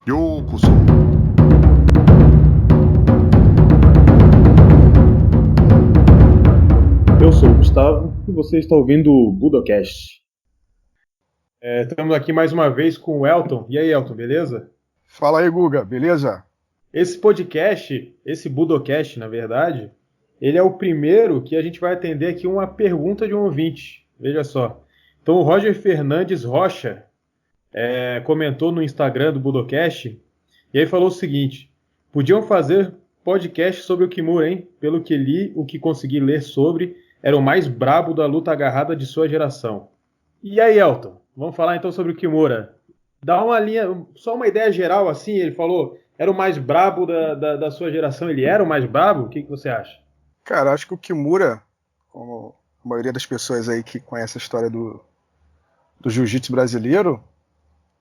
Yokoso. Eu sou o Gustavo e você está ouvindo o Budocast. Estamos aqui mais uma vez com o Elton. E aí, Elton, beleza? Fala aí, Guga, beleza? Esse podcast, esse Budocast, na verdade, ele é o primeiro que a gente vai atender aqui uma pergunta de um ouvinte. Veja só. Então, o Roger Fernandes Rocha comentou no Instagram do Budocast e aí falou o seguinte: podiam fazer podcast sobre o Kimura, hein? Pelo que li, o que consegui ler sobre, era o mais brabo da luta agarrada de sua geração. E aí, Elton, vamos falar então sobre o Kimura. Dá uma linha, só uma ideia geral assim, ele falou, era o mais brabo da sua geração, ele era o mais brabo? O que você acha? Cara, acho que o Kimura, como a maioria das pessoas aí que conhece a história do jiu-jitsu brasileiro,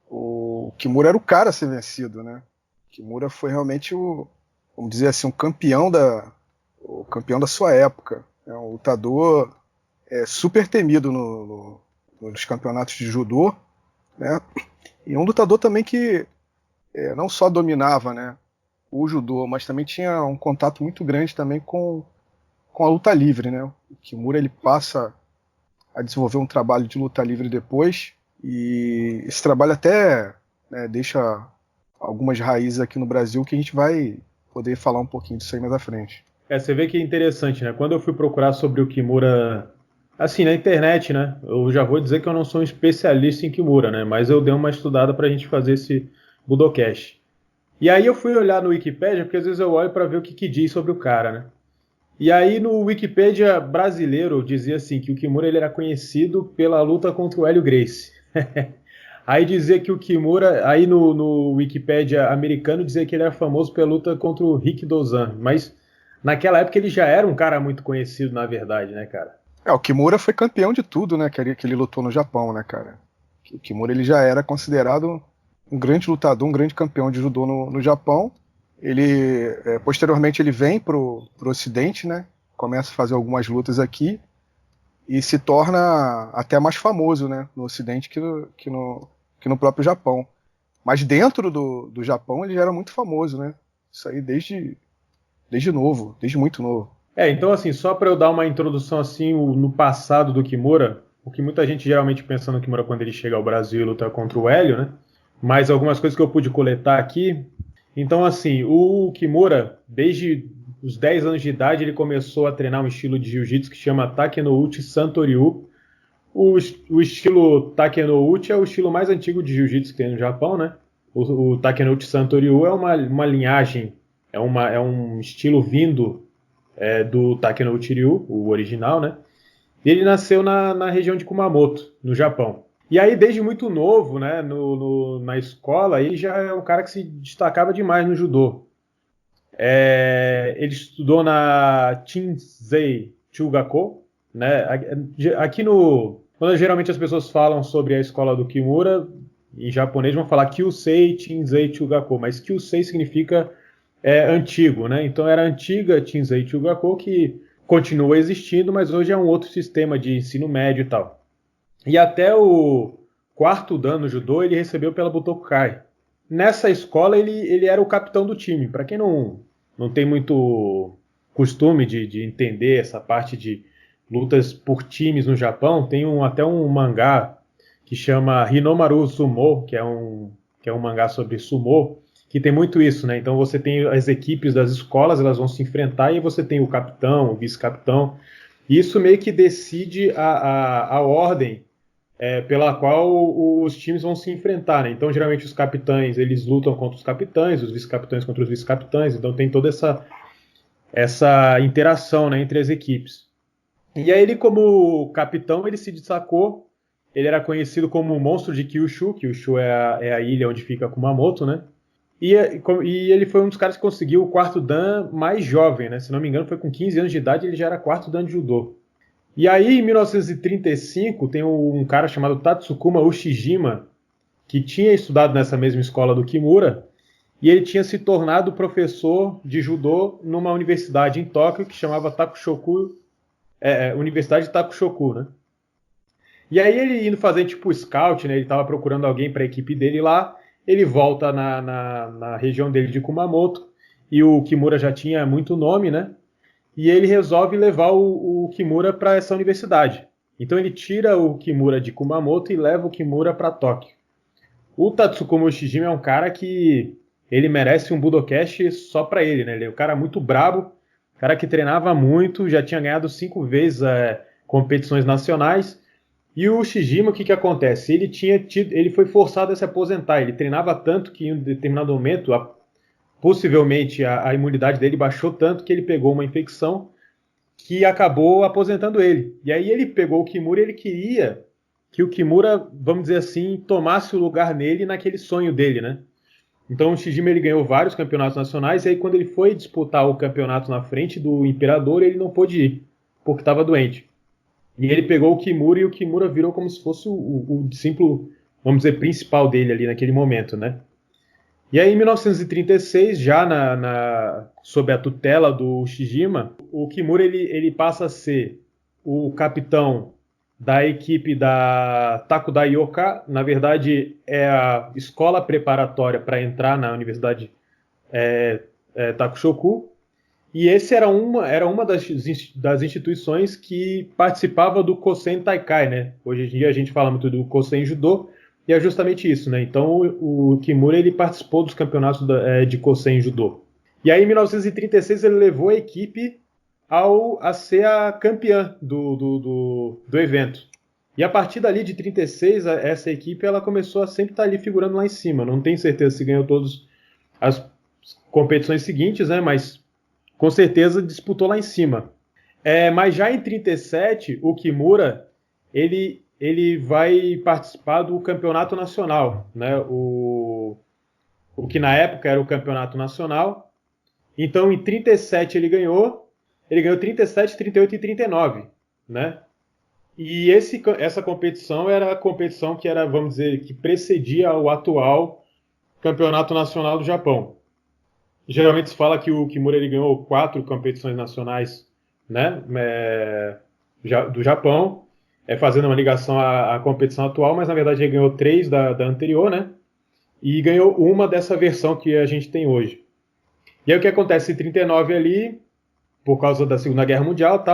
o Kimura era o cara a ser vencido, né? O Kimura foi realmente vamos dizer assim, o campeão da sua época. É um lutador super temido nos campeonatos de judô, né? E um lutador também que não só dominava, né, o judô, mas também tinha um contato muito grande também com a luta livre, né? O Kimura ele passa a desenvolver um trabalho de luta livre depois, e esse trabalho até, né, deixa algumas raízes aqui no Brasil que a gente vai poder falar um pouquinho disso aí mais à frente. Você vê que é interessante, né? Quando eu fui procurar sobre o Kimura, assim, na internet, né? Eu já vou dizer que eu não sou um especialista em Kimura, né? Mas eu dei uma estudada pra gente fazer esse Budocast. E aí eu fui olhar no Wikipedia, porque às vezes eu olho para ver o que diz sobre o cara, né? E aí no Wikipedia brasileiro dizia assim que o Kimura ele era conhecido pela luta contra o Hélio Gracie. Aí dizia que o Kimura, aí no Wikipedia americano dizia que ele era famoso pela luta contra o Rick Dozan, mas naquela época ele já era um cara muito conhecido, na verdade, né, cara? O Kimura foi campeão de tudo, né, que ele lutou no Japão, né, cara? O Kimura ele já era considerado um grande lutador, um grande campeão de judô no Japão. Ele posteriormente ele vem pro Ocidente, né? Começa a fazer algumas lutas aqui e se torna até mais famoso, né, no Ocidente que no próprio Japão. Mas dentro do Japão ele já era muito famoso, né? Isso aí desde novo, desde muito novo. Então assim, só para eu dar uma introdução assim no passado do Kimura, o que muita gente geralmente pensa no Kimura quando ele chega ao Brasil e luta contra o Hélio, né? Mas algumas coisas que eu pude coletar aqui. Então, assim, o Kimura, desde os 10 anos de idade, ele começou a treinar um estilo de jiu-jitsu que chama Takenouchi Santoryu. O estilo Takenouchi é o estilo mais antigo de jiu-jitsu que tem no Japão, né? O Takenouchi Santoryu é uma linhagem, é um estilo vindo do Takenouchi Ryu, o original, né? E ele nasceu na região de Kumamoto, no Japão. E aí, desde muito novo, né, na escola, ele já é um cara que se destacava demais no judô. Ele estudou na Chinsei Chugako, né? Aqui quando geralmente as pessoas falam sobre a escola do Kimura, em japonês vão falar Kyusei Chinsei Chugako, mas Kyusei significa antigo, né? Então era a antiga Chinsei Chugako que continua existindo, mas hoje é um outro sistema de ensino médio e tal. E até o quarto dan no judô ele recebeu pela Butokai. Nessa escola ele era o capitão do time. Para quem não tem muito costume de entender essa parte de lutas por times no Japão, tem até um mangá que chama Hinomaru Sumo, que é um mangá sobre sumo, que tem muito isso, né? Então você tem as equipes das escolas, elas vão se enfrentar e você tem o capitão, o vice-capitão. E isso meio que decide a ordem pela qual os times vão se enfrentar, né? Então, geralmente os capitães eles lutam contra os capitães, os vice-capitães contra os vice-capitães. Então tem toda essa interação, né, entre as equipes. E aí ele, como capitão, ele se destacou. Ele era conhecido como o monstro de Kyushu. Kyushu é a ilha onde fica Kumamoto, né? E ele foi um dos caras que conseguiu o quarto dan mais jovem, né? Se não me engano, foi com 15 anos de idade, ele já era quarto dan de judô. E aí, em 1935, tem um cara chamado Tatsukuma Ushijima, que tinha estudado nessa mesma escola do Kimura, e ele tinha se tornado professor de judô numa universidade em Tóquio que chamava Universidade de Takushoku, né? E aí ele indo fazer tipo scout, né? Ele estava procurando alguém para a equipe dele lá, ele volta na região dele de Kumamoto, e o Kimura já tinha muito nome, né? E ele resolve levar o Kimura para essa universidade. Então ele tira o Kimura de Kumamoto e leva o Kimura para Tóquio. O Tatsukoma Ushijima é um cara que ele merece um Budokast só para ele, né? Ele é um cara muito brabo, cara que treinava muito, já tinha ganhado 5 vezes competições nacionais. E o Ushijima, o que acontece? Ele foi forçado a se aposentar. Ele treinava tanto que em um determinado momento, possivelmente a imunidade dele baixou tanto que ele pegou uma infecção que acabou aposentando ele. E aí ele pegou o Kimura e ele queria que o Kimura, vamos dizer assim, tomasse o lugar nele naquele sonho dele, né? Então o Shijima ele ganhou vários campeonatos nacionais e aí quando ele foi disputar o campeonato na frente do Imperador, ele não pôde ir, porque estava doente. E ele pegou o Kimura e o Kimura virou como se fosse o discípulo, vamos dizer, principal dele ali naquele momento, né? E aí, em 1936, já sob a tutela do Ushijima, o Kimura ele passa a ser o capitão da equipe da Takudai Yoka. Na verdade, é a escola preparatória para entrar na Universidade Takushoku. E esse era uma das instituições que participava do Kosen Taikai, né? Hoje em dia a gente fala muito do Kosen Judô, e é justamente isso, né? Então o Kimura ele participou dos campeonatos de Kosen Judô. E aí em 1936 ele levou a equipe a ser a campeã do evento. E a partir dali de 36, essa equipe ela começou a sempre estar ali figurando lá em cima. Não tenho certeza se ganhou todas as competições seguintes, né? Mas com certeza disputou lá em cima. Mas já em 37, o Kimura ele vai participar do campeonato nacional, né? O que na época era o campeonato nacional. Então em 37 ele ganhou 37, 38 e 39, né? E essa competição era a competição que era, vamos dizer, que precedia o atual campeonato nacional do Japão. Geralmente se fala que o Kimura ele ganhou 4 competições nacionais, né, do Japão, fazendo uma ligação à competição atual, mas na verdade ele ganhou 3 da anterior, né, e ganhou uma dessa versão que a gente tem hoje. E aí o que acontece em 39 ali, por causa da Segunda Guerra Mundial,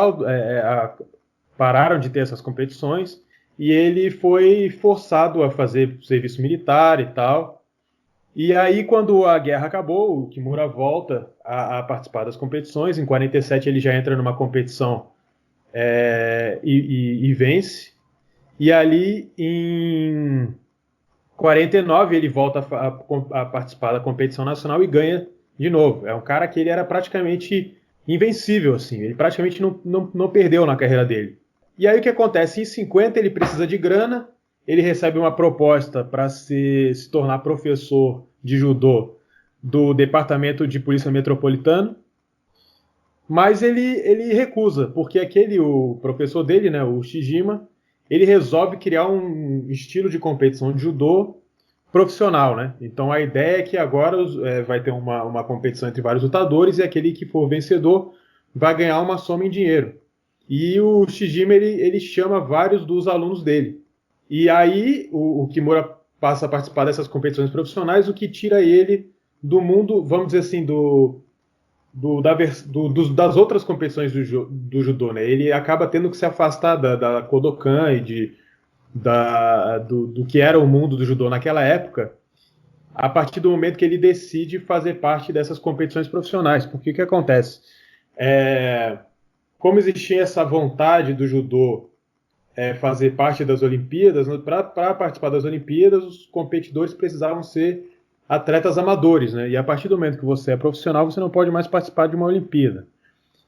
pararam de ter essas competições e ele foi forçado a fazer serviço militar e tal. E aí, quando a guerra acabou, o Kimura volta a participar das competições. Em 47 ele já entra numa competição e vence. E ali, em 49, ele volta a participar da competição nacional e ganha de novo. É um cara que ele era praticamente invencível, assim. Ele praticamente não perdeu na carreira dele. E aí o que acontece? Em 50 ele precisa de grana. Ele recebe uma proposta para se tornar professor de judô do Departamento de Polícia Metropolitano, mas ele recusa, porque o professor dele, né, o Shijima, ele resolve criar um estilo de competição de judô profissional, né? Então a ideia é que agora vai ter uma competição entre vários lutadores e aquele que for vencedor vai ganhar uma soma em dinheiro. E o Shijima ele chama vários dos alunos dele. E aí o Kimura passa a participar dessas competições profissionais, o que tira ele do mundo, vamos dizer assim, das outras competições do judô, né? Ele acaba tendo que se afastar da Kodokan e do que era o mundo do judô naquela época, a partir do momento que ele decide fazer parte dessas competições profissionais. Porque o que acontece? Como existia essa vontade do judô fazer parte das Olimpíadas, para participar das Olimpíadas, os competidores precisavam ser atletas amadores, né? E a partir do momento que você é profissional, você não pode mais participar de uma Olimpíada.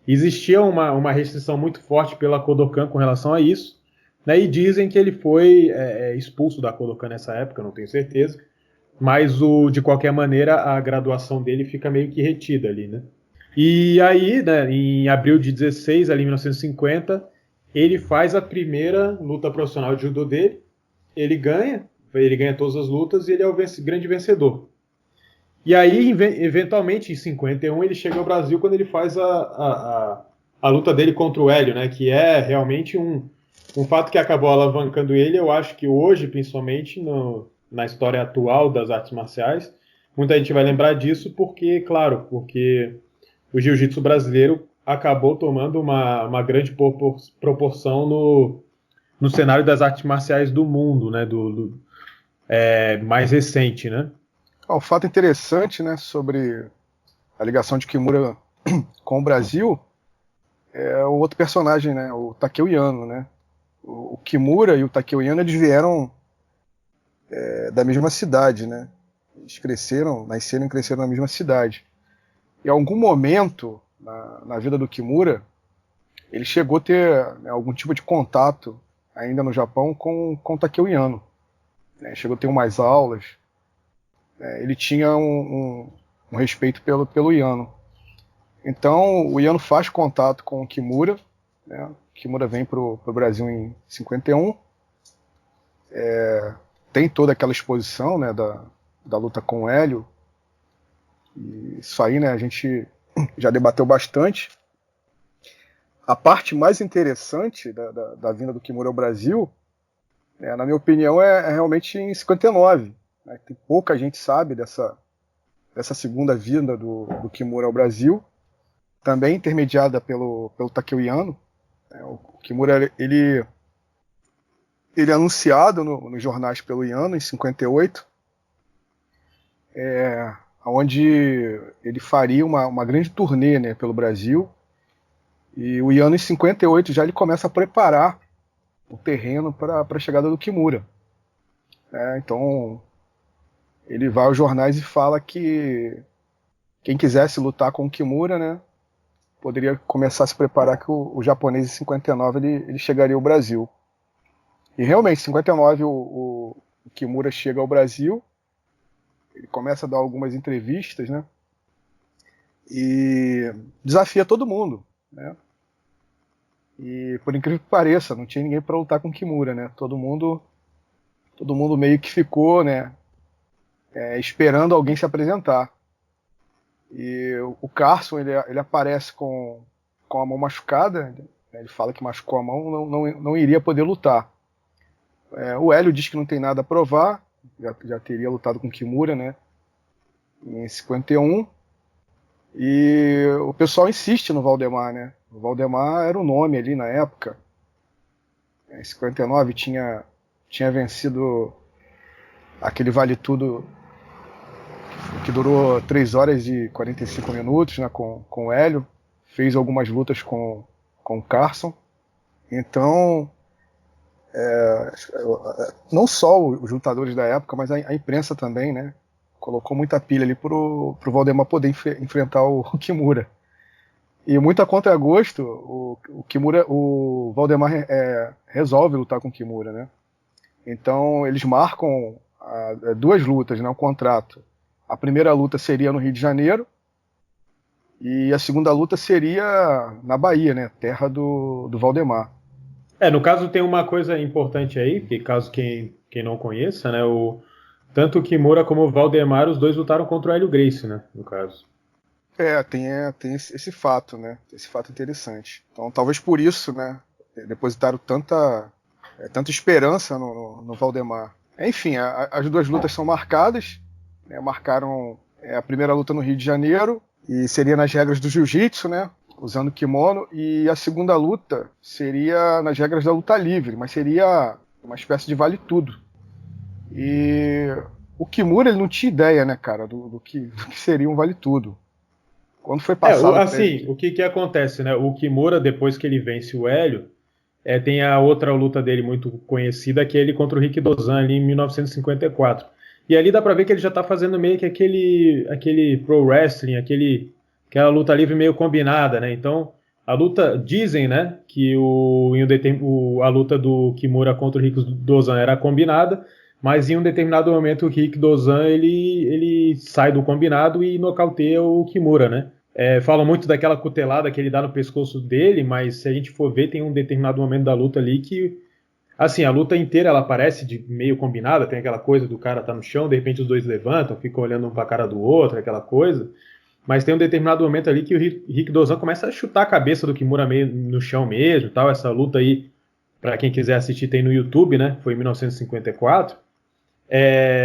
Existia uma restrição muito forte pela Kodokan com relação a isso, né? E dizem que ele foi expulso da Kodokan nessa época, não tenho certeza, mas de qualquer maneira a graduação dele fica meio que retida ali, né? E aí, né, em abril de 16, ali em 1950, ele faz a primeira luta profissional de judô dele, ele ganha todas as lutas e ele é o grande vencedor. E aí, eventualmente, em 51, ele chega ao Brasil quando ele faz a luta dele contra o Hélio, né, que é realmente um fato que acabou alavancando ele. Eu acho que hoje, principalmente na história atual das artes marciais. Muita gente vai lembrar disso porque o jiu-jitsu brasileiro acabou tomando uma grande proporção no cenário das artes marciais do mundo, né, mais recente, né? Um fato interessante, né, sobre a ligação de Kimura com o Brasil é o outro personagem, né, o Takeo Yano, né? O Kimura e o Takeo Yano, eles vieram da mesma cidade, né? Eles nasceram e cresceram na mesma cidade. Em algum momento na vida do Kimura, ele chegou a ter, né, algum tipo de contato ainda no Japão com o Takeo Yano, né? Chegou a ter umas aulas. Ele tinha um respeito pelo Yano. Então o Yano faz contato com o Kimura, né? O Kimura vem para o Brasil em 51. Tem toda aquela exposição, né, da luta com o Hélio. E isso aí, né, a gente já debateu bastante. A parte mais interessante da vinda do Kimura ao Brasil, na minha opinião, é realmente em 59. Né? Tem pouca gente sabe dessa segunda vinda do Kimura ao Brasil, também intermediada pelo Takeo Yano. O Kimura, ele é anunciado nos jornais pelo Yano em 58, onde ele faria uma grande turnê, né, pelo Brasil. E o Yano, em 58, já ele começa a preparar o terreno para a chegada do Kimura. Então, ele vai aos jornais e fala que quem quisesse lutar com o Kimura, né, poderia começar a se preparar, que o japonês, em 59, ele chegaria ao Brasil. E realmente, em 59, o Kimura chega ao Brasil, ele começa a dar algumas entrevistas, né, e desafia todo mundo, né. E por incrível que pareça, não tinha ninguém para lutar com o Kimura, né. Todo mundo meio que ficou, né, esperando alguém se apresentar. E o Carson, ele aparece com a mão machucada, né, ele fala que machucou a mão, não iria poder lutar. O Hélio diz que não tem nada a provar, já teria lutado com o Kimura, né, em 51, e o pessoal insiste no Valdemar, né. O Valdemar era o nome ali na época. Em 59 tinha vencido aquele Vale Tudo que durou 3 horas e 45 minutos, né, com o Hélio. Fez algumas lutas com o Carson. Então, não só os lutadores da época, mas a imprensa também, né, colocou muita pilha ali pro Valdemar poder enfrentar o Kimura. E muito a contragosto, o Valdemar resolve lutar com o Kimura, né? Então eles marcam 2 lutas, né, um contrato. A primeira luta seria no Rio de Janeiro e a segunda luta seria na Bahia, né, terra do Valdemar. No caso tem uma coisa importante aí, que caso quem não conheça, né, tanto o Kimura como o Valdemar, os dois lutaram contra o Hélio Gracie, né, no caso. Tem esse fato, né? Esse fato interessante. Então, talvez por isso, né, depositaram tanta esperança no Valdemar. Enfim, as 2 lutas são marcadas, né, marcaram a primeira luta no Rio de Janeiro, e seria nas regras do jiu-jitsu, né, usando kimono, e a segunda luta seria nas regras da luta livre, mas seria uma espécie de vale tudo. E o Kimura, ele não tinha ideia, né, cara, do que seria um vale tudo. Quando foi passado assim, o que acontece, né? O Kimura, depois que ele vence o Hélio, tem a outra luta dele muito conhecida, que é ele contra o Rick Dozan ali em 1954. E ali dá pra ver que ele já tá fazendo meio que aquele pro wrestling, aquela luta livre meio combinada, né? Então, a luta, dizem, né, que a luta do Kimura contra o Rick Dozan era combinada, mas em um determinado momento o Rick Dozan ele sai do combinado e nocauteia o Kimura, né? Falam muito daquela cutelada que ele dá no pescoço dele, mas se a gente for ver, tem um determinado momento da luta ali que, assim, a luta inteira ela parece de meio combinada, tem aquela coisa do cara tá no chão, de repente os dois levantam, ficam olhando um pra cara do outro, aquela coisa, mas tem um determinado momento ali que o Rick Dozan começa a chutar a cabeça do Kimura meio no chão mesmo, essa luta aí, pra quem quiser assistir, tem no YouTube, né, foi em 1954,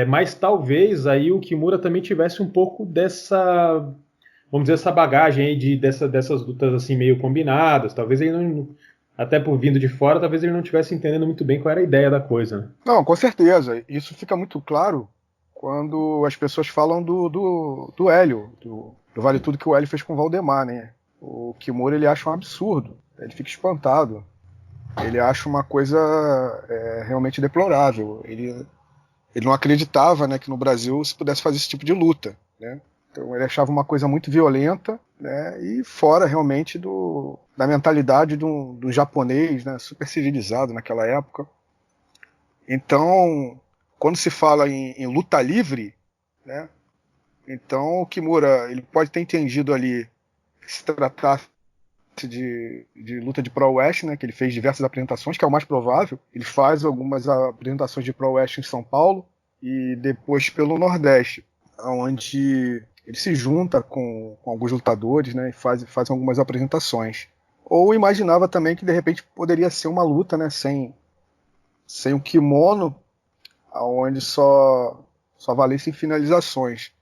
Mas talvez aí o Kimura também tivesse um pouco dessa, vamos dizer, essa bagagem aí dessas lutas assim meio combinadas. Talvez ele não, até por vindo de fora, talvez ele não estivesse entendendo muito bem qual era a ideia da coisa, né? Não, com certeza. Isso fica muito claro quando as pessoas falam do Hélio, do Vale Tudo que o Hélio fez com o Valdemar, né? O Kimura ele acha um absurdo, ele fica espantado, ele acha uma coisa realmente deplorável. Ele não acreditava, né, que no Brasil se pudesse fazer esse tipo de luta, né? Então ele achava uma coisa muito violenta, né, e fora realmente da mentalidade do japonês, né, super civilizado naquela época. Então, quando se fala em luta livre, né, então o Kimura ele pode ter entendido ali que se tratasse de luta de Pro West, né, que ele fez diversas apresentações, que é o mais provável. Ele faz algumas apresentações de Pro West em São Paulo e depois pelo Nordeste, onde ele se junta com alguns lutadores, né, e faz algumas apresentações. Ou imaginava também que de repente poderia ser uma luta, né, sem o kimono, onde só valessem finalizações.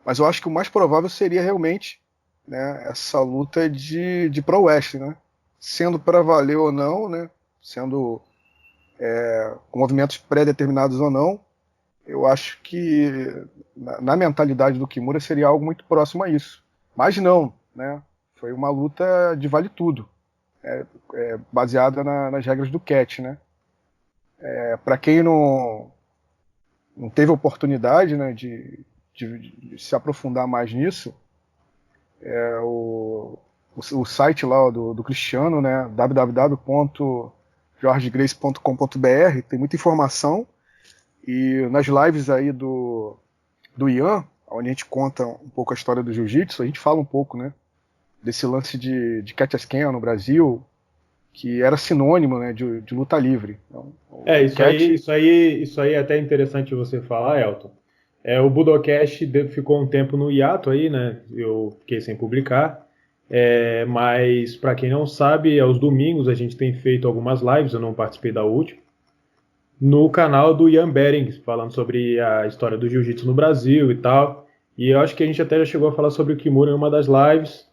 Mas eu acho que o mais provável seria realmente, né, essa luta de Pro West, né? Sendo para valer ou não, né? Sendo com movimentos pré-determinados ou não, eu acho que na mentalidade do Kimura seria algo muito próximo a isso. Mas não, né? Foi uma luta de vale tudo, baseada nas regras do catch, né? Para quem não teve oportunidade, né, de se aprofundar mais nisso, o site lá do Cristiano, né, www.jorgegrace.com.br, tem muita informação, e nas lives aí do Ian, onde a gente conta um pouco a história do jiu-jitsu, a gente fala um pouco, né, desse lance de catch-as-can no Brasil, que era sinônimo, né, de luta livre. Então, isso aí é até interessante você falar, Elton. O Budocast ficou um tempo no hiato aí, né? Eu fiquei sem publicar. Mas para quem não sabe, aos domingos a gente tem feito algumas lives, eu não participei da última, no canal do Ian Behrings, falando sobre a história do jiu-jitsu no Brasil e tal. E eu acho que a gente até já chegou a falar sobre o Kimura em uma das lives.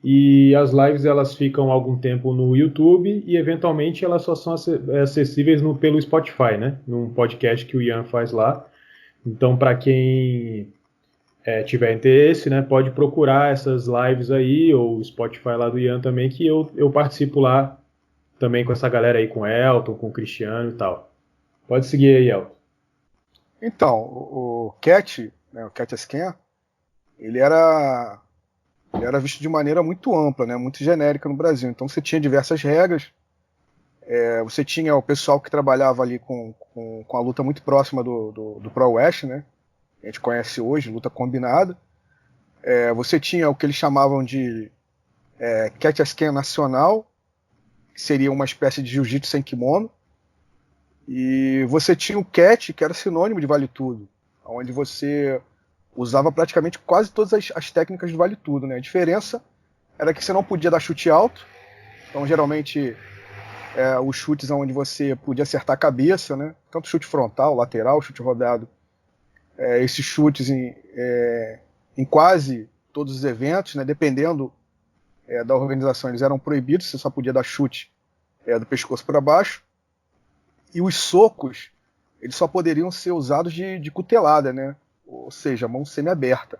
E as lives elas ficam algum tempo no YouTube e eventualmente elas só são acessíveis pelo Spotify, né? Num podcast que o Ian faz lá. Então, para quem tiver interesse, né, pode procurar essas lives aí, ou o Spotify lá do Ian também, que eu participo lá também com essa galera aí, com o Elton, com o Cristiano e tal. Pode seguir aí, Elton. Então, o Cat, né, o Catch-as-can, ele era visto de maneira muito ampla, né, muito genérica no Brasil. Então você tinha diversas regras, você tinha o pessoal que trabalhava ali com a luta muito próxima do Pro West, né, que a gente conhece hoje, luta combinada. Você tinha o que eles chamavam de Catch-as-can nacional, que seria uma espécie de jiu-jitsu sem kimono. E você tinha o catch, que era sinônimo de vale tudo, onde você usava praticamente quase todas as técnicas do vale tudo, né? A diferença era que você não podia dar chute alto, então geralmente os chutes onde você podia acertar a cabeça, né? Tanto chute frontal, lateral, chute rodado, esses chutes em quase todos os eventos, né? Dependendo da organização, eles eram proibidos, você só podia dar chute do pescoço para baixo. E os socos, eles só poderiam ser usados de cutelada, né? Ou seja, mão semi-aberta.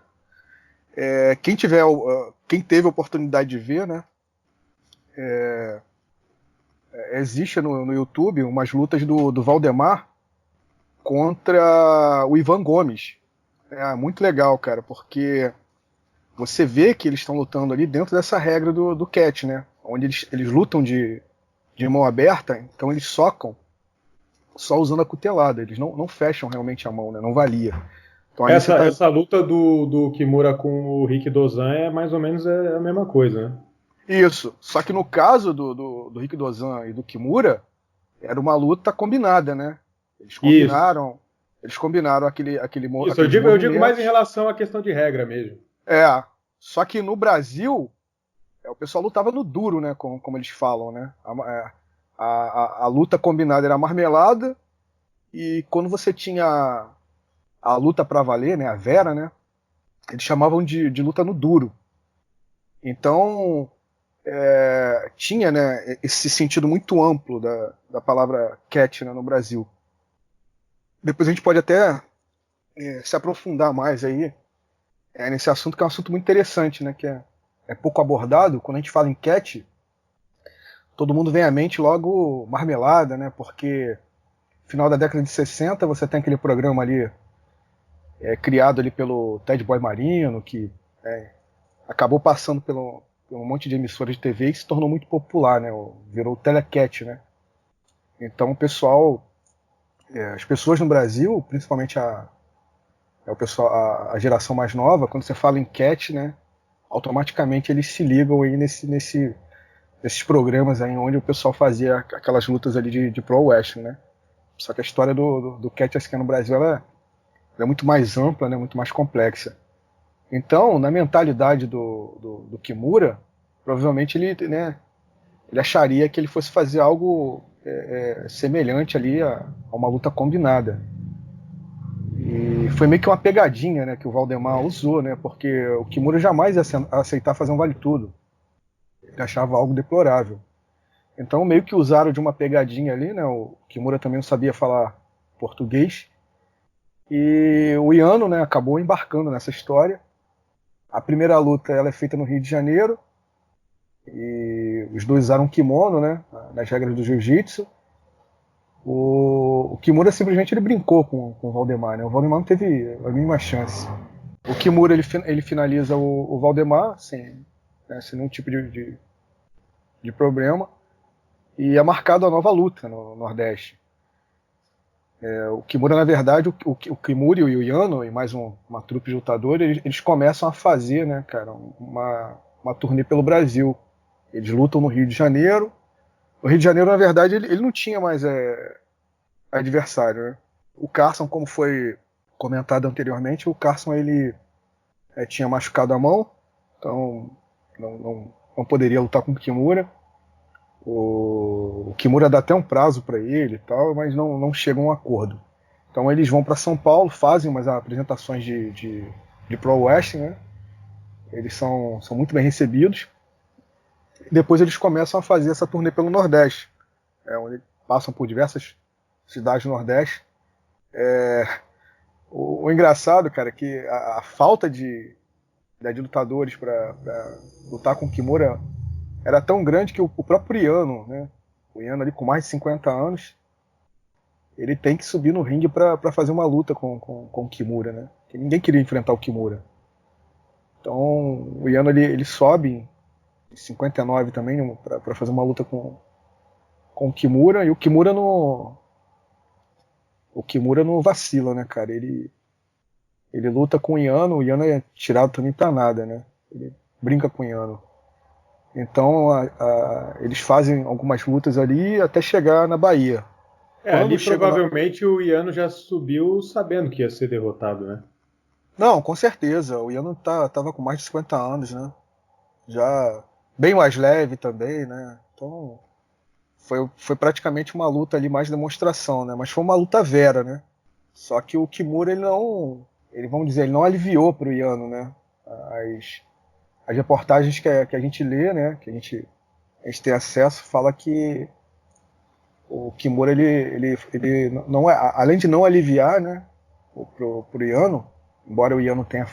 Quem teve a oportunidade de ver, né? Existe no YouTube umas lutas do Valdemar contra o Ivan Gomes. Muito legal, cara, porque você vê que eles estão lutando ali dentro dessa regra do catch, né? Onde eles lutam de mão aberta, então eles socam só usando a cutelada, eles não fecham realmente a mão, né? Não valia. Então, Essa luta do Kimura com o Rick Dozan é mais ou menos a mesma coisa, né? Isso, só que no caso do Rick Dozan e do Kimura, era uma luta combinada, né? Eles combinaram aquele Isso, eu digo mais em relação à questão de regra mesmo. Só que no Brasil, o pessoal lutava no duro, né? Como eles falam, né? A luta combinada era marmelada, e quando você tinha a luta pra valer, né, a Vera, né, eles chamavam de luta no duro. Então, tinha, né, esse sentido muito amplo da palavra catch, né, no Brasil. Depois a gente pode até se aprofundar mais aí nesse assunto, que é um assunto muito interessante, né, que é pouco abordado. Quando a gente fala em catch, todo mundo vem à mente logo Marmelada, né, porque no final da década de 60 você tem aquele programa ali criado ali pelo Ted Boy Marino, que acabou passando pelo um monte de emissoras de TV e se tornou muito popular, né, virou o Telecat, né. Então o pessoal, as pessoas no Brasil, principalmente o pessoal, a geração mais nova, quando você fala em cat, né, automaticamente eles se ligam aí nesses programas aí onde o pessoal fazia aquelas lutas ali de pro wrestling, né. Só que a história do cat aqui no Brasil ela é muito mais ampla, né, muito mais complexa. Então, na mentalidade do Kimura, provavelmente ele acharia que ele fosse fazer algo semelhante ali a uma luta combinada. E foi meio que uma pegadinha, né, que o Valdemar usou, né, porque o Kimura jamais ia aceitar fazer um vale-tudo. Ele achava algo deplorável. Então, meio que usaram de uma pegadinha ali, né, o Kimura também não sabia falar português. E o Yano, né, acabou embarcando nessa história. A primeira luta ela é feita no Rio de Janeiro. E os dois usaram um kimono, né, nas regras do jiu-jitsu. O Kimura simplesmente ele brincou com o Valdemar, né? O Valdemar não teve a mínima chance. O Kimura ele finaliza o Valdemar sem nenhum tipo de problema. E é marcado a nova luta no Nordeste. O Kimura, na verdade, o Kimura e o Yano e mais uma trupe de lutadores, eles começam a fazer, né, cara, uma turnê pelo Brasil. Eles lutam no Rio de Janeiro. O Rio de Janeiro, na verdade, ele não tinha mais adversário, né? O Carson, como foi comentado anteriormente, o Carson ele tinha machucado a mão, então não poderia lutar com o Kimura. O Kimura dá até um prazo para ele e tal, mas não chega a um acordo. Então eles vão para São Paulo, fazem umas apresentações de pro wrestling, né? Eles são muito bem recebidos. Depois eles começam a fazer essa turnê pelo Nordeste, onde passam por diversas cidades do Nordeste. O engraçado, cara, é que a falta de lutadores para lutar com o Kimura era tão grande que o próprio Yano, né, o Yano ali com mais de 50 anos, ele tem que subir no ringue para fazer uma luta com o Kimura, né? Porque ninguém queria enfrentar o Kimura. Então o Yano ele sobe em 59 também para fazer uma luta com o Kimura, e o Kimura não vacila, né, cara? Ele luta com o Yano é tirado também pra nada, né? Ele brinca com o Yano. Então eles fazem algumas lutas ali até chegar na Bahia. Ali provavelmente o Yano já subiu sabendo que ia ser derrotado, né? Não, com certeza. O Yano tava com mais de 50 anos, né? Já bem mais leve também, né? Então foi praticamente uma luta ali mais demonstração, né? Mas foi uma luta vera, né? Só que o Kimura vamos dizer, ele não aliviou pro Yano, né? As reportagens que a gente lê, né? Que a gente tem acesso, fala que o Kimura ele não além de não aliviar, né? Pro Yano, embora o Yano tenha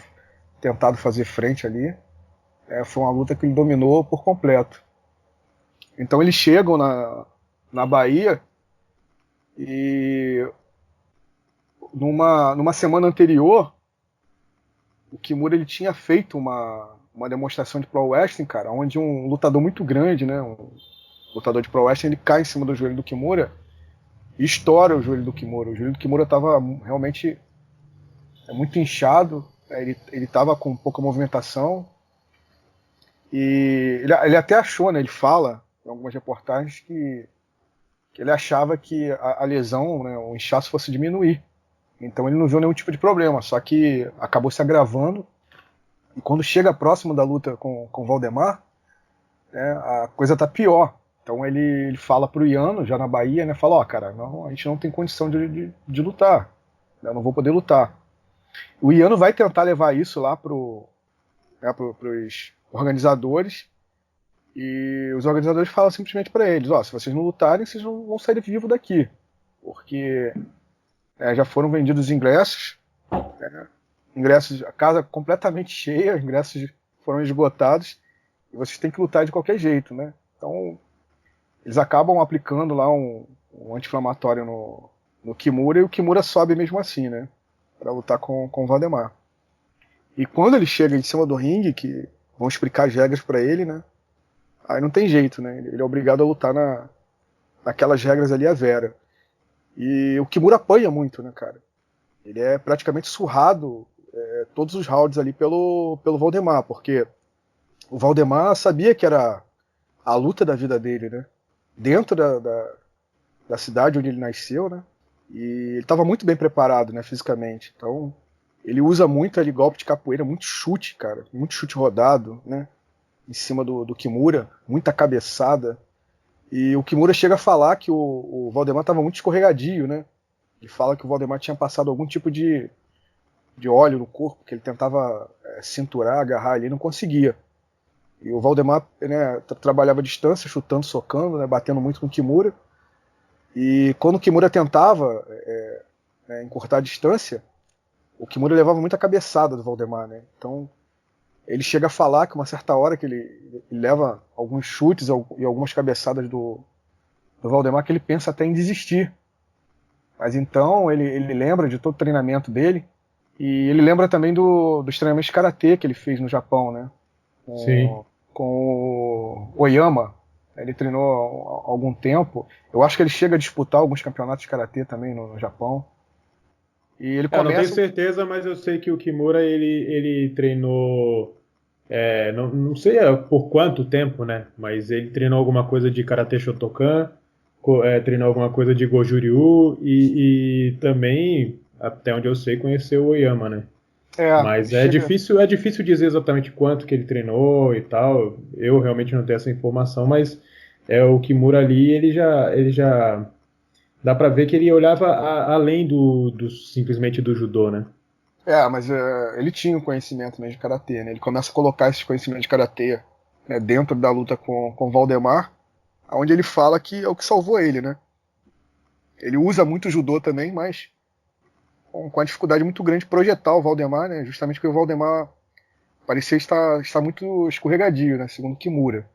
tentado fazer frente ali, foi uma luta que ele dominou por completo. Então eles chegam na Bahia e numa semana anterior o Kimura ele tinha feito uma demonstração de pro wrestling, cara, onde um lutador muito grande, né, um lutador de pro wrestling, ele cai em cima do joelho do Kimura e estoura o joelho do Kimura. O joelho do Kimura estava realmente muito inchado, ele estava com pouca movimentação e ele até achou, né, ele fala em algumas reportagens que ele achava que a lesão, né, o inchaço fosse diminuir. Então ele não viu nenhum tipo de problema, só que acabou se agravando. E quando chega próximo da luta com o Valdemar, né, a coisa tá pior. Então ele fala pro Yano, já na Bahia, né, fala, cara, a gente não tem condição de lutar, né, eu não vou poder lutar. O Iano vai tentar levar isso lá pros organizadores, e os organizadores falam simplesmente para eles: ó, se vocês não lutarem, vocês não vão sair vivos daqui, porque já foram vendidos ingressos, a casa completamente cheia, ingressos foram esgotados, e vocês têm que lutar de qualquer jeito, né? Então, eles acabam aplicando lá um anti-inflamatório no Kimura, e o Kimura sobe mesmo assim, né? Pra lutar com o Valdemar. E quando ele chega em cima do ringue, que vão explicar as regras pra ele, né? Aí não tem jeito, né? Ele é obrigado a lutar naquelas regras ali a vera. E o Kimura apanha muito, né, cara? Ele é praticamente surrado todos os rounds ali pelo Valdemar, porque o Valdemar sabia que era a luta da vida dele, né? Dentro da cidade onde ele nasceu, né? E ele estava muito bem preparado, né, fisicamente. Então, ele usa muito ali golpe de capoeira, muito chute, cara. Muito chute rodado, né? Em cima do Kimura, muita cabeçada. E o Kimura chega a falar que o Valdemar estava muito escorregadio, né? Ele fala que o Valdemar tinha passado algum tipo de óleo no corpo, que ele tentava cinturar, agarrar ali, e não conseguia. E o Valdemar, né, trabalhava à distância, chutando, socando, né, batendo muito com o Kimura. E quando o Kimura tentava encurtar a distância, o Kimura levava muita cabeçada do Valdemar, né? Então ele chega a falar que uma certa hora que ele leva alguns chutes e algumas cabeçadas do Valdemar, que ele pensa até em desistir. Mas então ele lembra de todo o treinamento dele, e ele lembra também dos treinamentos de karatê que ele fez no Japão, né? Sim. Com o Oyama. Ele treinou há algum tempo. Eu acho que ele chega a disputar alguns campeonatos de karatê também no Japão. E ele Eu não tenho começa. certeza, mas eu sei que o Kimura ele treinou, não sei por quanto tempo, né? Mas ele treinou alguma coisa de Karate Shotokan, treinou alguma coisa de Goju Ryu e também, até onde eu sei, conheceu o Oyama, né? Ele Mas chega. é difícil dizer exatamente quanto que ele treinou e tal. Eu realmente não tenho essa informação, mas o Kimura ali, ele já dá pra ver que ele olhava além do simplesmente do judô, né? Mas ele tinha um conhecimento mesmo de karatê, né? Ele começa a colocar esses conhecimentos de karatê, né, dentro da luta com o Valdemar, onde ele fala que é o que salvou ele, né? Ele usa muito o judô também, mas com a dificuldade muito grande de projetar o Valdemar, né? Justamente porque o Valdemar parecia estar muito escorregadio, né? Segundo Kimura.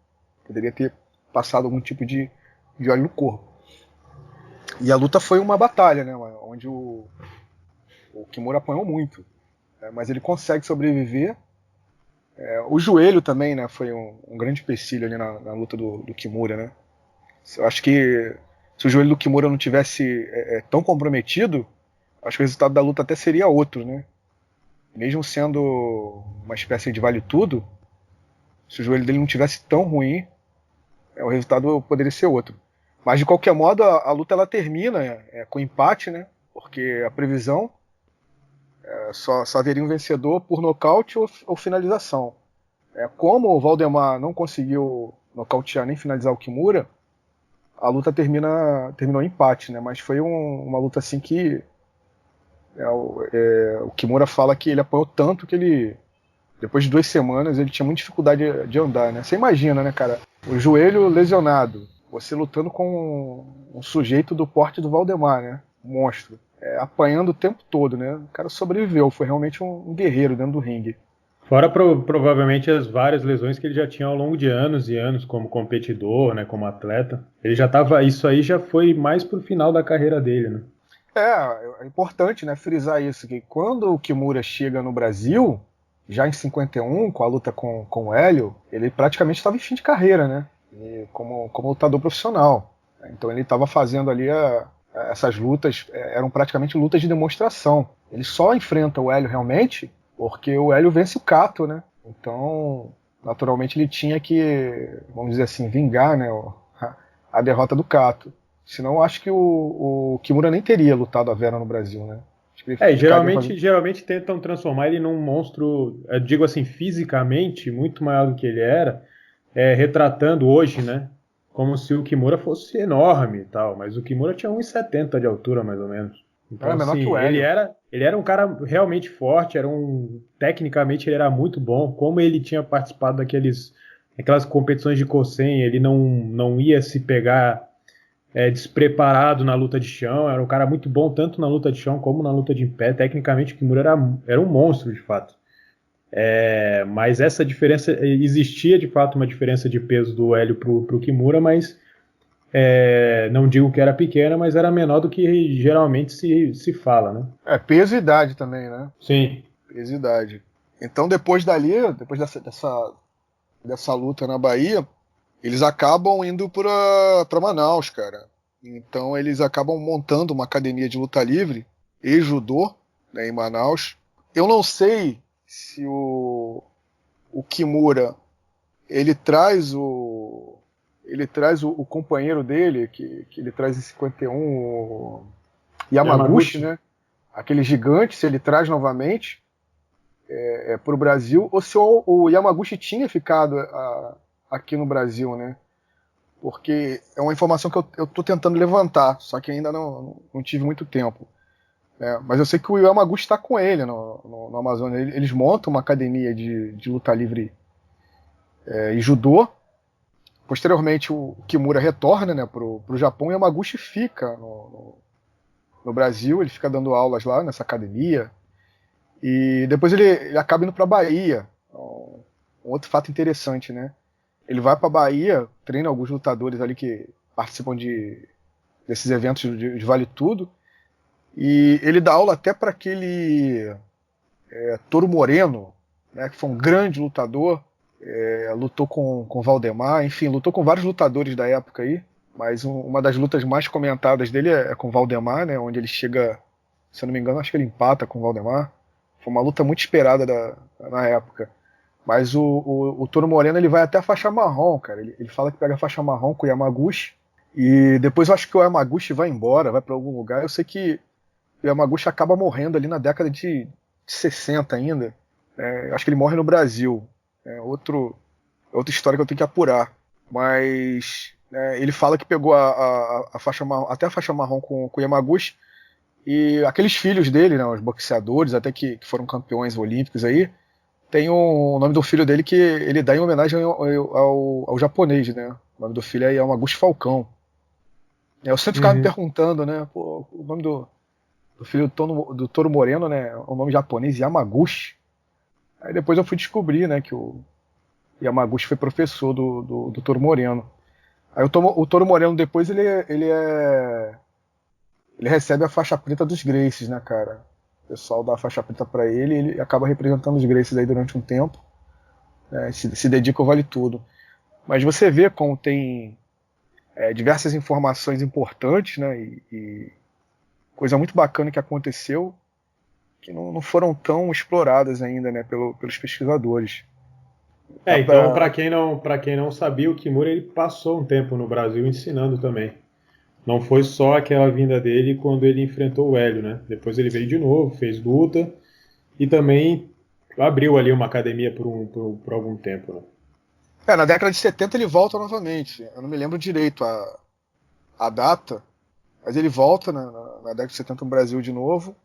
Poderia ter passado algum tipo de óleo no corpo. E a luta foi uma batalha, né? Onde o Kimura apanhou muito. Mas ele consegue sobreviver. O joelho também, né? Foi um grande empecilho ali na luta do Kimura, né? Eu acho que se o joelho do Kimura não tivesse tão comprometido, acho que o resultado da luta até seria outro, né? Mesmo sendo uma espécie de vale tudo, se o joelho dele não tivesse tão ruim, o resultado poderia ser outro. Mas de qualquer modo, a luta ela termina com empate, né? Porque a previsão só haveria um vencedor por nocaute ou finalização. Como o Valdemar não conseguiu nocautear nem finalizar o Kimura, a luta terminou em empate, né? Mas foi uma luta assim que o Kimura fala que ele apanhou tanto que ele, depois de 2 semanas, ele tinha muita dificuldade de andar, né? Você imagina, né, cara? O joelho lesionado, você lutando com um sujeito do porte do Valdemar, né? Um monstro. Apanhando o tempo todo, né? O cara sobreviveu, foi realmente um guerreiro dentro do ringue. Fora provavelmente as várias lesões que ele já tinha ao longo de anos e anos como competidor, né, como atleta. Ele já tava, isso aí já foi mais pro final da carreira dele, né? É importante, né, frisar isso, que quando o Kimura chega no Brasil, já em 51, com a luta com o Hélio, ele praticamente estava em fim de carreira, né? Como lutador profissional. Então ele estava fazendo ali essas lutas, eram praticamente lutas de demonstração. Ele só enfrenta o Hélio realmente porque o Hélio vence o Kato, né? Então, naturalmente ele tinha que, vamos dizer assim, vingar, né, a derrota do Kato. Senão eu acho que o Kimura nem teria lutado a Vera no Brasil, né? Acho que ele ficaria fazendo. Geralmente tentam transformar ele num monstro, eu digo assim, fisicamente, muito maior do que ele era, retratando hoje, né? Como se o Kimura fosse enorme e tal, mas o Kimura tinha 1,70 de altura, mais ou menos. Então, Era menor assim, que o Hélio. ele era um cara realmente forte, tecnicamente ele era muito bom. Como ele tinha participado aquelas competições de Kosen, ele não ia se pegar despreparado na luta de chão. Era um cara muito bom tanto na luta de chão como na luta de pé. Tecnicamente, o Kimura era um monstro, de fato. Mas essa diferença, existia de fato uma diferença de peso do Hélio pro Kimura, mas não digo que era pequena, mas era menor do que geralmente se fala, né? Peso e idade também, né? Sim. Peso e idade. Então, depois dessa luta na Bahia, eles acabam indo pra Manaus, cara. Então, eles acabam montando uma academia de luta livre e judô, né, em Manaus. Eu não sei se o Kimura ele traz o companheiro dele, que ele traz em 51, o Yamaguchi, né? Aquele gigante, se ele traz novamente para o Brasil, ou se o Yamaguchi tinha ficado aqui no Brasil, né? Porque é uma informação que eu estou tentando levantar, só que ainda não tive muito tempo. Mas eu sei que o Yamaguchi está com ele no Amazonas. Eles montam uma academia de luta livre e judô. Posteriormente, o Kimura retorna, né, pro Japão, e o Yamaguchi fica no Brasil. Ele fica dando aulas lá nessa academia. E depois ele acaba indo para a Bahia. Um outro fato interessante, né? Ele vai para a Bahia, treina alguns lutadores ali que participam desses eventos de Vale Tudo. E ele dá aula até para aquele Toro Moreno, né, que foi um grande lutador. Lutou com Valdemar, enfim, lutou com vários lutadores da época aí. Mas uma das lutas mais comentadas dele é com Valdemar, né, onde ele chega, se eu não me engano, acho que ele empata com Valdemar. Foi uma luta muito esperada na época. Mas o Toro Moreno ele vai até a faixa marrom, cara. Ele fala que pega a faixa marrom com o Yamaguchi. E depois eu acho que o Yamaguchi vai embora, vai para algum lugar. Eu sei que o Yamaguchi acaba morrendo ali na década de 60 ainda. Acho que ele morre no Brasil. Outra história que eu tenho que apurar. Mas ele fala que pegou a faixa marrom, até a faixa marrom com o Yamaguchi. E aqueles filhos dele, né, os boxeadores, até que foram campeões olímpicos aí, tem o nome do filho dele que ele dá em homenagem ao japonês, né? O nome do filho é Yamaguchi Falcão. Eu sempre ficava me perguntando, né? Pô, o nome do filho do Toro Moreno, né? O nome japonês Yamaguchi. Aí depois eu fui descobrir, né, que o Yamaguchi foi professor do Toro Moreno. Aí o Toro Moreno depois ele recebe a faixa preta dos Gracies, né, cara? O pessoal dá a faixa preta pra ele e ele acaba representando os Gracies aí durante um tempo. Né, se dedica ao Vale Tudo. Mas você vê como tem diversas informações importantes, né? E coisa muito bacana que aconteceu que não foram tão exploradas ainda, né, pelos pesquisadores. Então, para quem não sabia, o Kimura ele passou um tempo no Brasil ensinando também. Não foi só aquela vinda dele quando ele enfrentou o Hélio, né? Depois ele veio de novo, fez luta e também abriu ali uma academia por algum tempo, né? Na década de 70 ele volta novamente. Eu não me lembro direito a data, mas ele volta na década de 70 no Brasil de novo.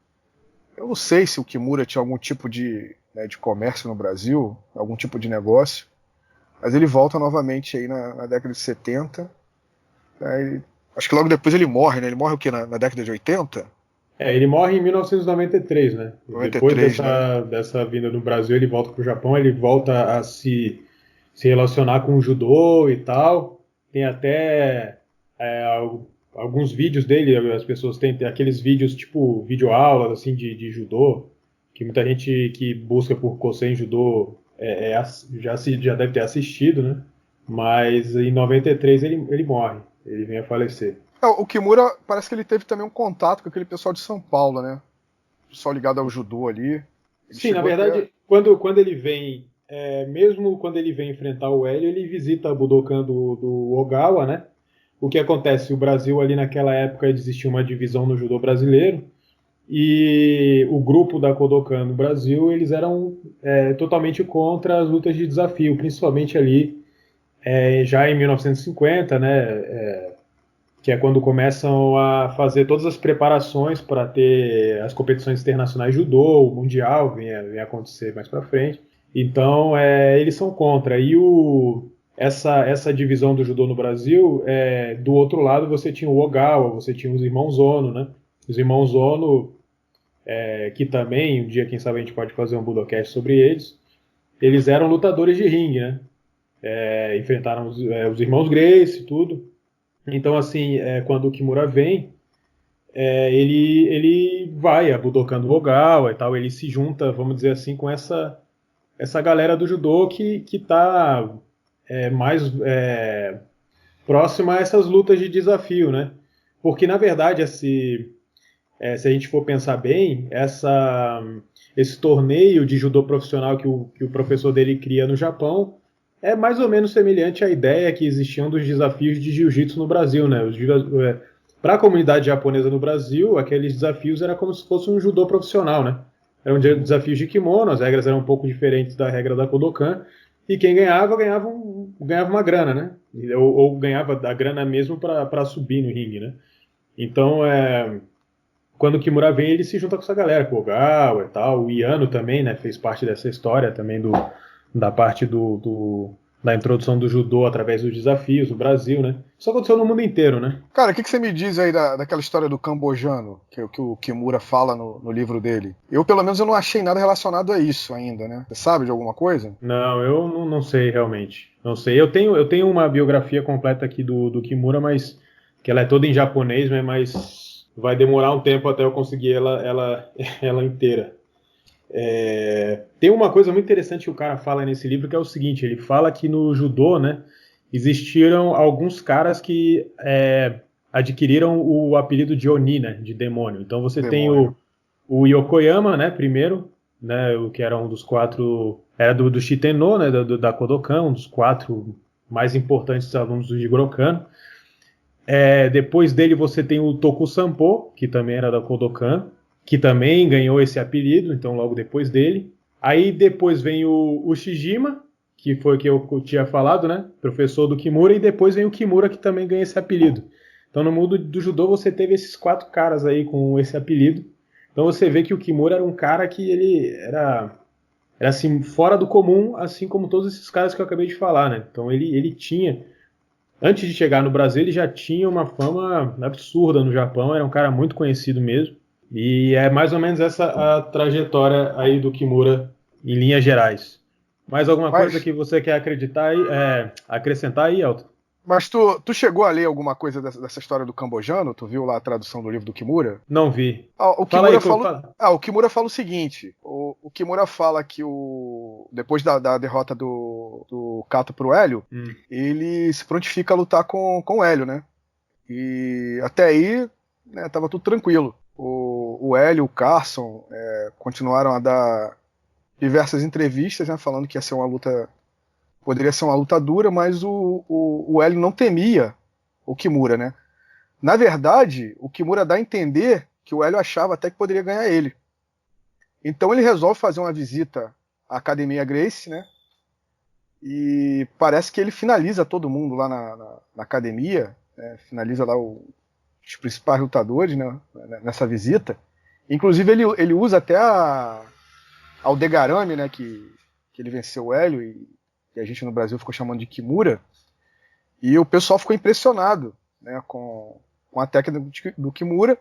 Eu não sei se o Kimura tinha algum tipo de comércio no Brasil, algum tipo de negócio, mas ele volta novamente aí na década de 70. Acho que logo depois ele morre, né? Ele morre o quê? Na década de 80? Ele morre em 1993, né? 93, Depois né? dessa vinda no Brasil, ele volta para o Japão, ele volta a se relacionar com o judô e tal. Tem até alguns vídeos dele, as pessoas têm aqueles vídeos tipo videoaulas assim de judô, que muita gente que busca por Kosen Judô já deve ter assistido, né? Mas em 93 ele morre, ele vem a falecer. O Kimura parece que ele teve também um contato com aquele pessoal de São Paulo, né? Pessoal ligado ao judô ali. Ele Sim, na chegou até. verdade, quando ele vem, mesmo quando ele vem enfrentar o Hélio, ele visita a Budokan do Ogawa, né? O que acontece? O Brasil ali naquela época existia uma divisão no judô brasileiro e o grupo da Kodokan no Brasil eles eram totalmente contra as lutas de desafio, principalmente ali já em 1950, né? que é quando começam a fazer todas as preparações para ter as competições internacionais de judô, o mundial vem acontecer mais para frente. Então, eles são contra. E essa divisão do judô no Brasil, do outro lado você tinha o Ogawa, você tinha os irmãos Ono, né? Os irmãos Ono, que também, um dia, quem sabe, a gente pode fazer um Budocast sobre eles. Eles eram lutadores de ringue, né? Enfrentaram os irmãos Gracie e tudo. Então, assim, quando o Kimura vem, ele vai a Budokan do Ogawa e tal, ele se junta, vamos dizer assim, com essa galera do judô que está mais próxima a essas lutas de desafio, né? Porque, na verdade, se a gente for pensar bem, esse torneio de judô profissional que o professor dele cria no Japão é mais ou menos semelhante à ideia que existiam dos desafios de jiu-jitsu no Brasil, né? Para a comunidade japonesa no Brasil, aqueles desafios era como se fosse um judô profissional, né? Eram desafios de kimono, as regras eram um pouco diferentes da regra da Kodokan, e quem ganhava uma grana, né? Ou ganhava a grana mesmo para subir no ringue, né? Então, quando o Kimura vem, ele se junta com essa galera, com o Ogawa e tal. O Yano também, né? Fez parte dessa história também da parte da introdução do judô através dos desafios no Brasil, né? Isso aconteceu no mundo inteiro, né? Cara, o que você me diz aí daquela história do cambojano, que o Kimura fala no livro dele? Pelo menos, eu não achei nada relacionado a isso ainda, né? Você sabe de alguma coisa? Não, eu não sei realmente. Não sei. Eu tenho uma biografia completa aqui do Kimura, mas que ela é toda em japonês, né? Mas vai demorar um tempo até eu conseguir ela inteira. Tem uma coisa muito interessante que o cara fala nesse livro, que é o seguinte: ele fala que no judô, né, existiram alguns caras que adquiriram o apelido de Oni, né, de demônio. Então você tem o Yokoyama, né, primeiro, né, o que era um dos quatro, era do Shiten-no, né, da Kodokan, um dos quatro mais importantes alunos do Jigoro Kano. Depois dele você tem o Toku Sanpo, que também era da Kodokan, que também ganhou esse apelido, então logo depois dele. Aí depois vem o Shijima, que foi o que eu tinha falado, né? Professor do Kimura, e depois vem o Kimura, que também ganha esse apelido. Então no mundo do judô você teve esses quatro caras aí com esse apelido. Então você vê que o Kimura era um cara que ele era assim, fora do comum, assim como todos esses caras que eu acabei de falar, né? Então ele tinha, antes de chegar no Brasil, ele já tinha uma fama absurda no Japão, era um cara muito conhecido mesmo. E é mais ou menos essa a trajetória aí do Kimura em linhas gerais. Mais alguma coisa que você quer acrescentar aí, Elton? Mas tu chegou a ler alguma coisa dessa história do cambojano? Tu viu lá a tradução do livro do Kimura? Não vi. O Kimura fala o seguinte: o Kimura fala que depois da derrota do Kato pro Hélio, ele se prontifica a lutar com o Hélio, né? E até aí, né, tava tudo tranquilo. O Hélio, o Carson, continuaram a dar diversas entrevistas, né, falando que ia ser uma luta, poderia ser uma luta dura, mas o Hélio não temia o Kimura, né? Na verdade, o Kimura dá a entender que o Hélio achava até que poderia ganhar ele. Então ele resolve fazer uma visita à Academia Gracie, né? E parece que ele finaliza todo mundo lá na academia, né? Finaliza lá os principais lutadores, né, nessa visita. Inclusive ele usa até a Aldegarami, né, que ele venceu o Hélio e a gente no Brasil ficou chamando de Kimura. E o pessoal ficou impressionado, né, com a técnica do Kimura.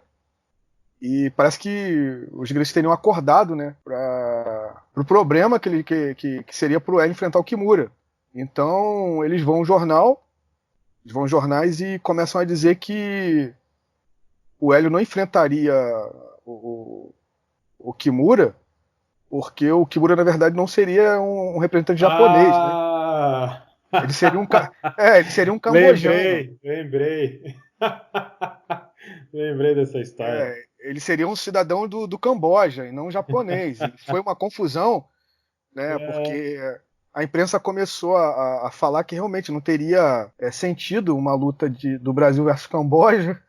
E parece que os gregos teriam acordado, né, para o problema que seria para o Hélio enfrentar o Kimura. Então eles vão aos jornais e começam a dizer que o Hélio não enfrentaria o Kimura, porque o Kimura, na verdade, não seria um representante japonês, né? Ele seria um cambojano. Lembrei. Lembrei dessa história. Ele seria um cidadão do Camboja e não um japonês. E foi uma confusão, né? Porque a imprensa começou a falar que realmente não teria sentido uma luta do Brasil versus Camboja.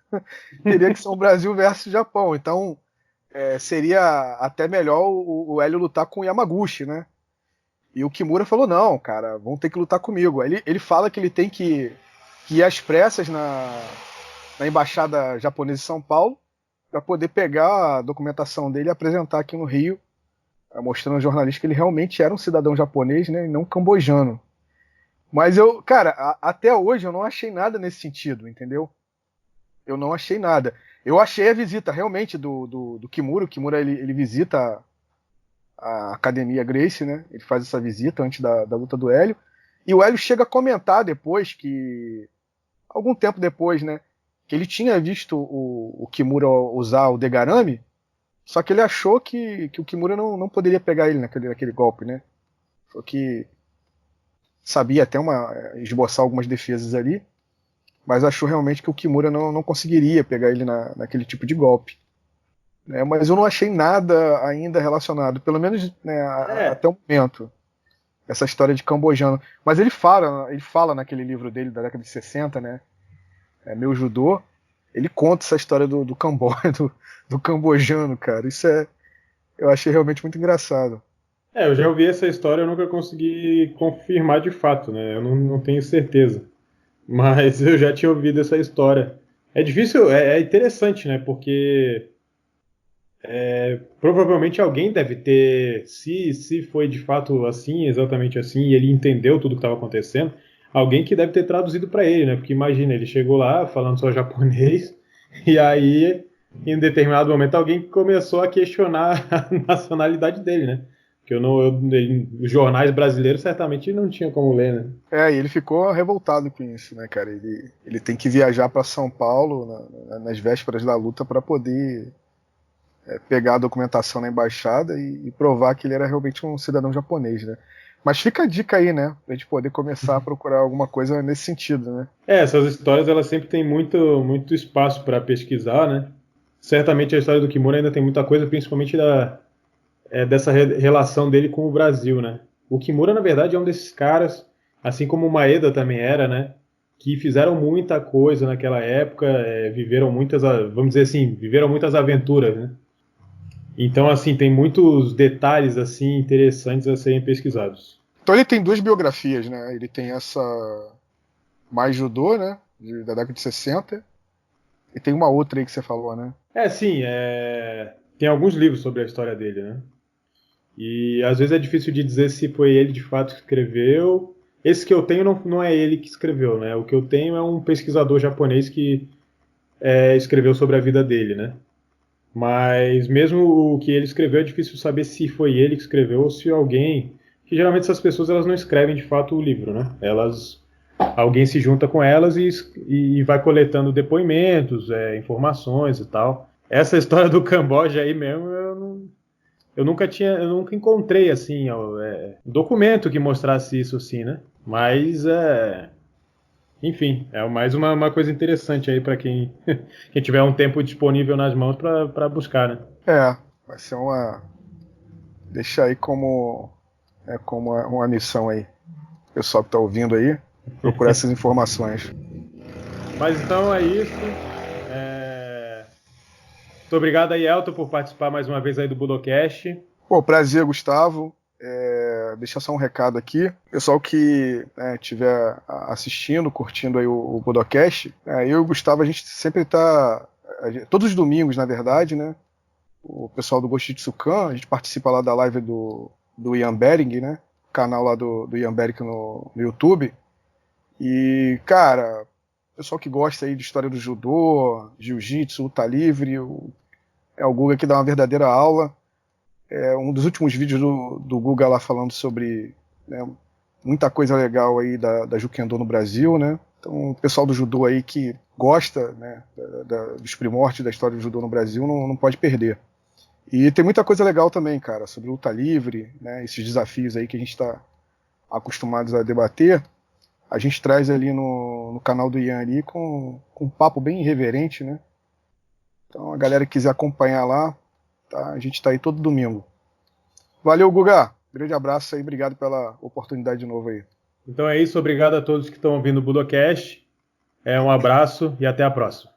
Teria que ser o Brasil versus Japão. Então, seria até melhor o Hélio lutar com o Yamaguchi, né? E o Kimura falou, não, cara, vão ter que lutar comigo. Ele fala que ele tem que ir às pressas na na embaixada japonesa em São Paulo para poder pegar a documentação dele e apresentar aqui no Rio, mostrando aos jornalistas que ele realmente era um cidadão japonês, né, e não cambojano. Mas cara, até hoje eu não achei nada nesse sentido, entendeu? Eu não achei nada. Eu achei a visita realmente do Kimura. O Kimura ele visita a Academia Gracie, né? Ele faz essa visita antes da luta do Hélio. E o Hélio chega a comentar depois que, algum tempo depois, né? Que ele tinha visto o Kimura usar o Degarami, só que ele achou que o Kimura não poderia pegar ele naquele golpe, né? Foi que sabia até esboçar algumas defesas ali, mas achou realmente que o Kimura não conseguiria pegar ele naquele tipo de golpe. Mas eu não achei nada ainda relacionado, pelo menos, né, até o momento, essa história de cambojano. Mas ele fala naquele livro dele da década de 60, né, Meu Judô, ele conta essa história do Camboja, do cambojano, cara. Isso eu achei realmente muito engraçado. Eu já ouvi essa história, eu nunca consegui confirmar de fato, né? Eu não tenho certeza. Mas eu já tinha ouvido essa história. É difícil, é interessante, né? Porque provavelmente alguém deve ter, se foi de fato assim, exatamente assim, e ele entendeu tudo que estava acontecendo, alguém que deve ter traduzido para ele, né? Porque imagina, ele chegou lá falando só japonês, e aí, em determinado momento, alguém começou a questionar a nacionalidade dele, né? Porque os jornais brasileiros certamente não tinha como ler, né? E ele ficou revoltado com isso, né, cara? Ele tem que viajar para São Paulo nas vésperas da luta para poder pegar a documentação na embaixada e provar que ele era realmente um cidadão japonês, né? Mas fica a dica aí, né? Pra gente poder começar a procurar alguma coisa nesse sentido, né? Essas histórias elas sempre têm muito espaço para pesquisar, né? Certamente a história do Kimura ainda tem muita coisa, principalmente dessa relação dele com o Brasil, né? O Kimura, na verdade, é um desses caras, assim como o Maeda também era, né? Que fizeram muita coisa naquela época, viveram vamos dizer assim, viveram muitas aventuras, né? Então, assim, tem muitos detalhes assim interessantes a serem pesquisados. Então ele tem duas biografias, né? Ele tem essa mais judô, né? Da década de 60. E tem uma outra aí que você falou, né? Sim, tem alguns livros sobre a história dele, né? E às vezes é difícil de dizer se foi ele de fato que escreveu. Esse que eu tenho não é ele que escreveu, né? O que eu tenho é um pesquisador japonês que escreveu sobre a vida dele, né? Mas mesmo o que ele escreveu é difícil saber se foi ele que escreveu ou se alguém. Que geralmente essas pessoas elas não escrevem de fato o livro, né? Alguém se junta com elas e vai coletando depoimentos, informações e tal. Essa história do Camboja aí mesmo eu nunca encontrei assim documento que mostrasse isso assim, né? Mas enfim, é mais uma coisa interessante aí para quem tiver um tempo disponível nas mãos para buscar, né? Vai ser deixa aí como uma missão aí. O pessoal que tá ouvindo aí, procurar essas informações. Mas então é isso. Muito obrigado aí, Elton, por participar mais uma vez aí do Budocast. Pô, prazer, Gustavo. Deixar só um recado aqui. Pessoal que estiver assistindo, curtindo aí o Budocast, eu e o Gustavo, a gente sempre tá. Todos os domingos, na verdade, né? O pessoal do Ghost Tsukan, a gente participa lá da live do Ian Bering, né? Canal lá do Ian Bering no YouTube. E, cara, pessoal que gosta aí de história do judô, jiu-jitsu, luta livre, o Guga que dá uma verdadeira aula. Um dos últimos vídeos do Guga lá falando sobre, né, muita coisa legal aí da Jukendo no Brasil, né? Então, o pessoal do judô aí que gosta, né, dos primórdios da história do judô no Brasil não pode perder. E tem muita coisa legal também, cara, sobre luta livre, né, esses desafios aí que a gente está acostumados a debater. A gente traz ali no canal do Ian ali com um papo bem irreverente, né? Então, a galera que quiser acompanhar lá, tá? A gente está aí todo domingo. Valeu, Guga. Grande abraço aí, obrigado pela oportunidade de novo aí. Então é isso, obrigado a todos que estão ouvindo o Budocast. Um abraço e até a próxima.